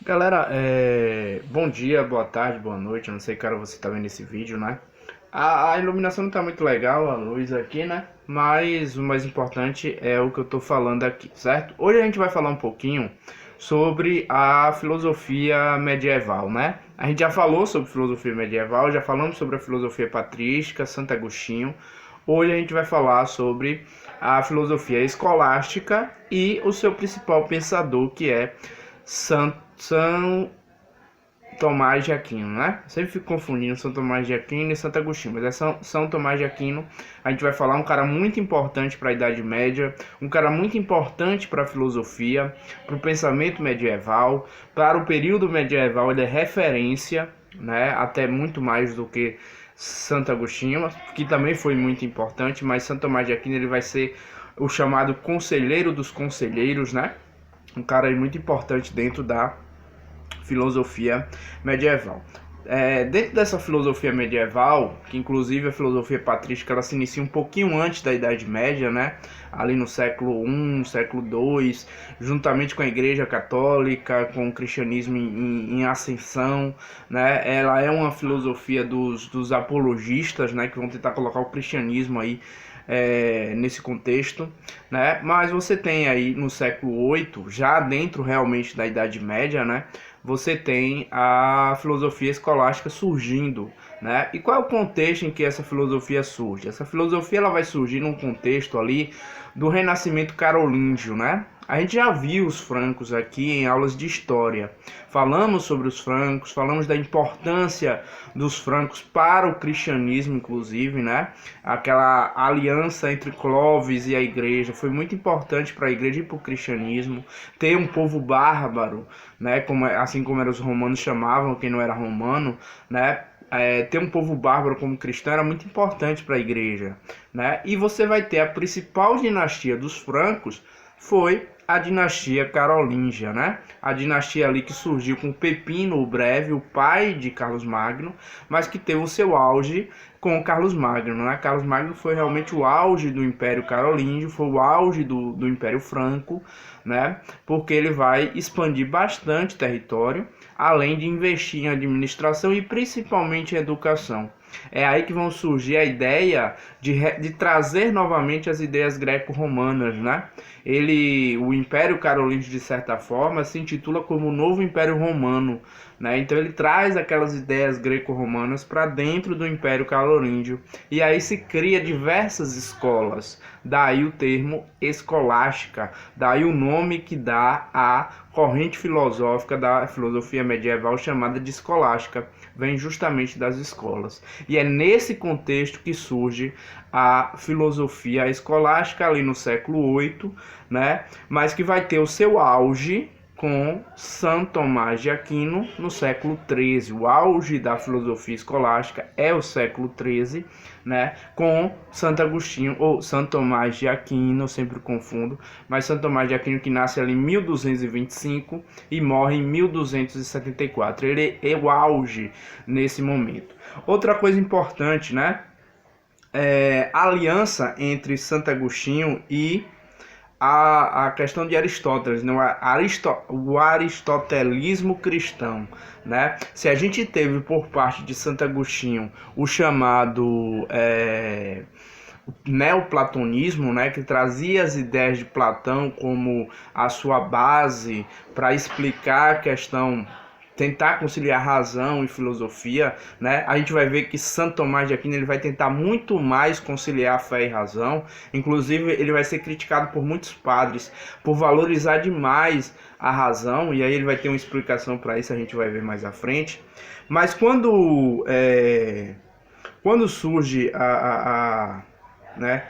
Galera, bom dia, boa tarde, boa noite. Eu não sei que hora você tá vendo esse vídeo, né? A iluminação não tá muito legal, a luz aqui, né? Mas o mais importante é o que eu tô falando aqui, certo? Hoje a gente vai falar um pouquinho sobre a filosofia medieval, né? A gente já falou sobre filosofia medieval, já falamos sobre a filosofia patrística, Santo Agostinho. Hoje a gente vai falar sobre a filosofia escolástica e o seu principal pensador, que é São Tomás de Aquino, né? Eu sempre fico confundindo São Tomás de Aquino e Santo Agostinho, mas é São Tomás de Aquino. A gente vai falar um cara muito importante para a Idade Média, um cara muito importante para a filosofia, para o pensamento medieval, para o período medieval. Ele é referência, né? Até muito mais do que Santo Agostinho, que também foi muito importante, mas São Tomás de Aquino ele vai ser o chamado conselheiro dos conselheiros, né? Um cara muito importante dentro da filosofia medieval. Dentro dessa filosofia medieval, que inclusive a filosofia patrística ela se inicia um pouquinho antes da Idade Média, né? Ali no século I, século II, juntamente com a Igreja Católica, com o cristianismo em ascensão, né? Ela é uma filosofia dos apologistas, né? Que vão tentar colocar o cristianismo aí nesse contexto, né? Mas você tem aí no século VIII, já dentro realmente da Idade Média, né? Você tem a filosofia escolástica surgindo, né? E qual é o contexto em que essa filosofia surge? Essa filosofia ela vai surgir num contexto ali do Renascimento carolíngio, né? A gente já viu os francos aqui em aulas de história. Falamos sobre os francos, falamos da importância dos francos para o cristianismo, inclusive, né? Aquela aliança entre Clovis e a igreja foi muito importante para a igreja e para o cristianismo. Ter um povo bárbaro, né? Assim como eram os romanos chamavam quem não era romano, né? Ter um povo bárbaro como cristão era muito importante para a igreja, né? E você vai ter a principal dinastia dos francos foi a dinastia carolíngia, né? A dinastia ali que surgiu com Pepino o Breve, o pai de Carlos Magno, mas que teve o seu auge com Carlos Magno, né? Carlos Magno foi realmente o auge do Império Carolíngio, foi o auge do Império Franco, né? Porque ele vai expandir bastante território, além de investir em administração e principalmente em educação. É aí que vão surgir a ideia de trazer novamente as ideias greco-romanas, né? O Império Carolíngio, de certa forma, se intitula como o Novo Império Romano, né? Então ele traz aquelas ideias greco-romanas para dentro do Império Carolíngio e aí se cria diversas escolas. Daí o termo escolástica, daí o nome que dá à corrente filosófica da filosofia medieval chamada de escolástica, vem justamente das escolas. E é nesse contexto que surge a filosofia escolástica ali no século VIII, né? Mas que vai ter o seu auge com São Tomás de Aquino no século XIII. O auge da filosofia escolástica é o século XIII, né? Com Santo Agostinho ou São Tomás de Aquino, eu sempre confundo, mas São Tomás de Aquino que nasce ali em 1225 e morre em 1274. Ele é o auge nesse momento. Outra coisa importante, né? A aliança entre Santo Agostinho e a questão de Aristóteles, né? O aristotelismo cristão, né? Se a gente teve por parte de Santo Agostinho o chamado neoplatonismo, né? Que trazia as ideias de Platão como a sua base para explicar a questão, tentar conciliar razão e filosofia, né? A gente vai ver que Santo Tomás de Aquino ele vai tentar muito mais conciliar fé e razão. Inclusive, ele vai ser criticado por muitos padres por valorizar demais a razão, e aí ele vai ter uma explicação para isso, a gente vai ver mais à frente. Mas quando surge né,